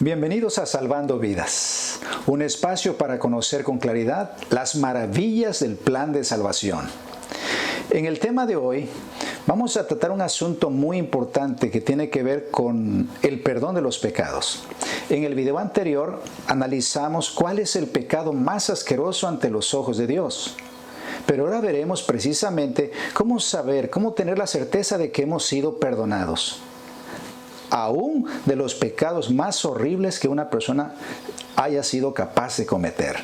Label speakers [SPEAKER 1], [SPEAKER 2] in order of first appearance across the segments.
[SPEAKER 1] Bienvenidos a Salvando Vidas, un espacio para conocer con claridad las maravillas del plan de salvación. En el tema de hoy vamos a tratar un asunto muy importante que tiene que ver con el perdón de los pecados. En el video anterior analizamos cuál es el pecado más asqueroso ante los ojos de Dios. Pero ahora veremos precisamente cómo saber, cómo tener la certeza de que hemos sido perdonados, aún de los pecados más horribles que una persona haya sido capaz de cometer.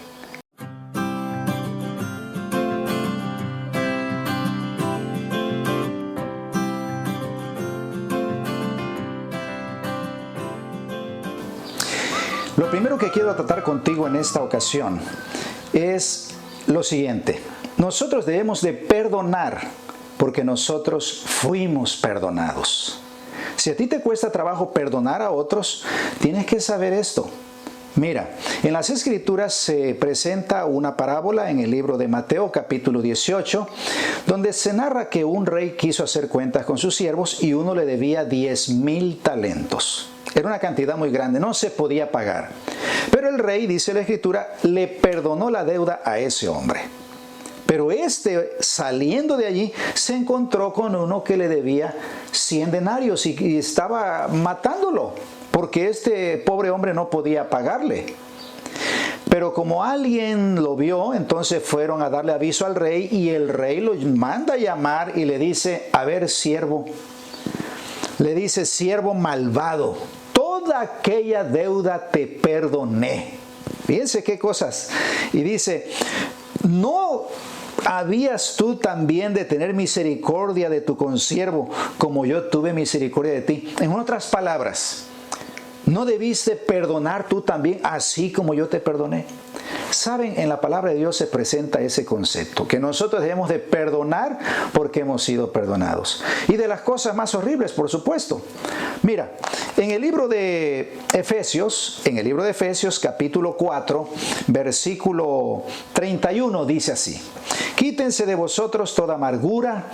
[SPEAKER 1] Lo primero que quiero tratar contigo en esta ocasión es lo siguiente. Nosotros debemos de perdonar porque nosotros fuimos perdonados. Si a ti te cuesta trabajo perdonar a otros, tienes que saber esto. Mira, en las Escrituras se presenta una parábola en el libro de Mateo capítulo 18, donde se narra que un rey quiso hacer cuentas con sus siervos y uno le debía 10,000 talentos. Era una cantidad muy grande, no se podía pagar. Pero el rey, dice la Escritura, le perdonó la deuda a ese hombre. Pero saliendo de allí, se encontró con uno que le debía 100 denarios y estaba matándolo, porque este pobre hombre no podía pagarle. Pero como alguien lo vio, entonces fueron a darle aviso al rey y el rey lo manda a llamar y le dice, a ver, siervo, le dice, siervo malvado, toda aquella deuda te perdoné. Fíjense qué cosas. Y dice, ¿no habías tú también de tener misericordia de tu consiervo como yo tuve misericordia de ti? En otras palabras, ¿no debiste perdonar tú también así como yo te perdoné? Saben, en la palabra de Dios se presenta ese concepto, que nosotros debemos de perdonar porque hemos sido perdonados. Y de las cosas más horribles, por supuesto. Mira, en el libro de Efesios capítulo 4, versículo 31 dice así: quítense de vosotros toda amargura,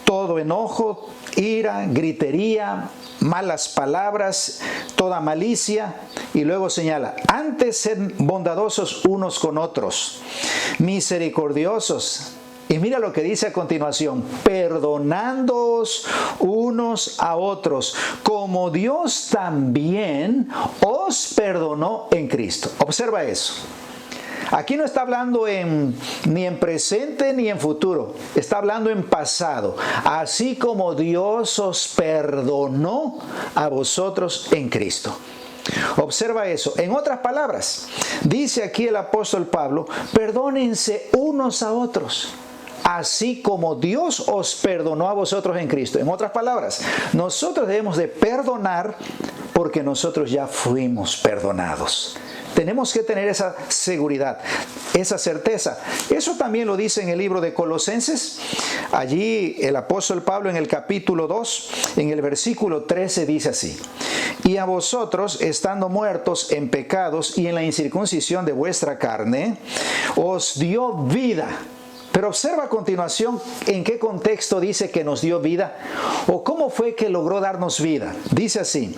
[SPEAKER 1] todo enojo, ira, gritería, malas palabras, toda malicia. Y luego señala, antes sed bondadosos unos con otros, misericordiosos. Y mira lo que dice a continuación, perdonándoos unos a otros, como Dios también os perdonó en Cristo. Observa eso. Aquí no está hablando ni en presente ni en futuro, está hablando en pasado. Así como Dios os perdonó a vosotros en Cristo. Observa eso. En otras palabras, dice aquí el apóstol Pablo, perdónense unos a otros, así como Dios os perdonó a vosotros en Cristo. En otras palabras, nosotros debemos de perdonar porque nosotros ya fuimos perdonados. Tenemos que tener esa seguridad, esa certeza. Eso también lo dice en el libro de Colosenses. Allí el apóstol Pablo en el capítulo 2, en el versículo 13 dice así: y a vosotros, estando muertos en pecados y en la incircuncisión de vuestra carne, os dio vida. Pero observa a continuación en qué contexto dice que nos dio vida o cómo fue que logró darnos vida. Dice así,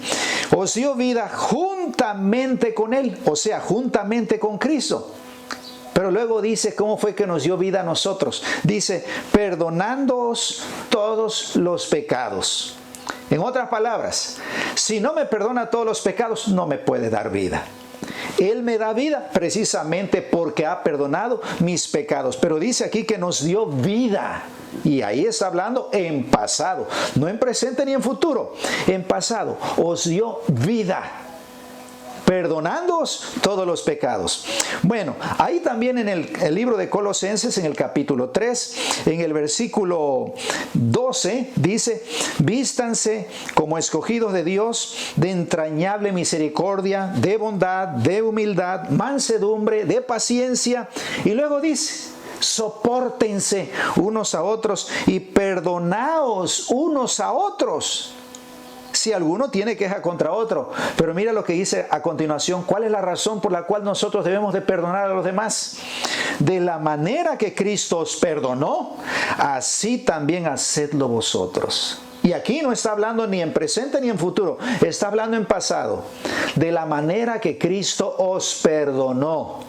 [SPEAKER 1] os dio vida juntamente con Él, o sea, juntamente con Cristo. Pero luego dice cómo fue que nos dio vida a nosotros. Dice, perdonándoos todos los pecados. En otras palabras, si no me perdona todos los pecados, no me puede dar vida. Él me da vida precisamente porque ha perdonado mis pecados. Pero dice aquí que nos dio vida. Y ahí está hablando en pasado. No en presente ni en futuro. En pasado. Os dio vida. Perdonándoos todos los pecados. Bueno, ahí también en el libro de Colosenses, en el capítulo 3, en el versículo 12, dice, vístanse como escogidos de Dios, de entrañable misericordia, de bondad, de humildad, mansedumbre, de paciencia. Y luego dice, sopórtense unos a otros y perdonaos unos a otros si alguno tiene queja contra otro. Pero mira lo que dice a continuación. ¿Cuál es la razón por la cual nosotros debemos de perdonar a los demás? De la manera que Cristo os perdonó, así también hacedlo vosotros. Y aquí no está hablando ni en presente ni en futuro, está hablando en pasado, de la manera que Cristo os perdonó.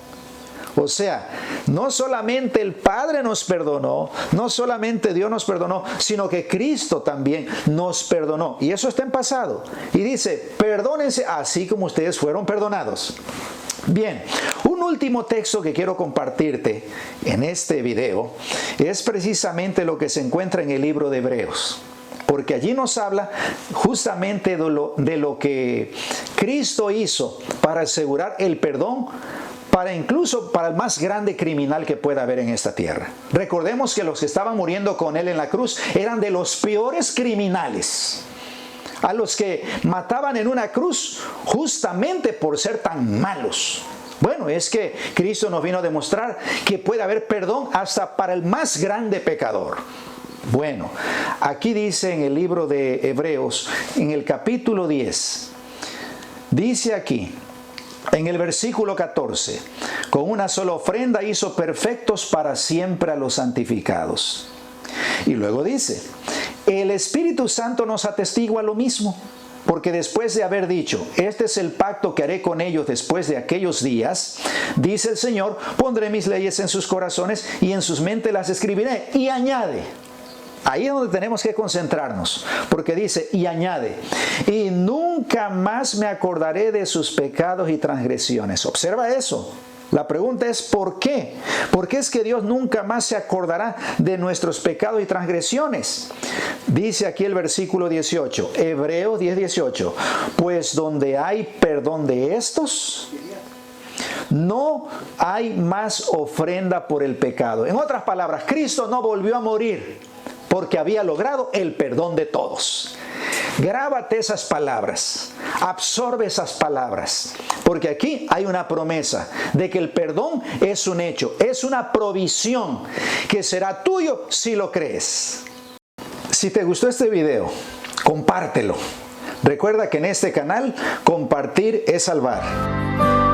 [SPEAKER 1] O sea, no solamente el Padre nos perdonó, no solamente Dios nos perdonó, sino que Cristo también nos perdonó. Y eso está en pasado. Y dice, perdónense así como ustedes fueron perdonados. Bien, un último texto que quiero compartirte en este video es precisamente lo que se encuentra en el libro de Hebreos. Porque allí nos habla justamente de lo que Cristo hizo para asegurar el perdón incluso para el más grande criminal que pueda haber en esta tierra. Recordemos que los que estaban muriendo con Él en la cruz eran de los peores criminales, a los que mataban en una cruz justamente por ser tan malos. Bueno, es que Cristo nos vino a demostrar que puede haber perdón hasta para el más grande pecador. Bueno, aquí dice en el libro de Hebreos, en el capítulo 10, dice aquí, en el versículo 14, con una sola ofrenda hizo perfectos para siempre a los santificados. Y luego dice, el Espíritu Santo nos atestigua lo mismo, porque después de haber dicho, este es el pacto que haré con ellos después de aquellos días, dice el Señor, pondré mis leyes en sus corazones y en sus mentes las escribiré. Y añade, ahí es donde tenemos que concentrarnos, porque dice, y añade, y nunca más me acordaré de sus pecados y transgresiones. Observa eso. La pregunta es, ¿por qué? ¿Por qué es que Dios nunca más se acordará de nuestros pecados y transgresiones? Dice aquí el versículo 18, Hebreos 10:18, pues donde hay perdón de estos, no hay más ofrenda por el pecado. En otras palabras, Cristo no volvió a morir porque había logrado el perdón de todos. Grábate esas palabras, absorbe esas palabras, porque aquí hay una promesa de que el perdón es un hecho, es una provisión que será tuyo si lo crees. Si te gustó este video, compártelo. Recuerda que en este canal, compartir es salvar.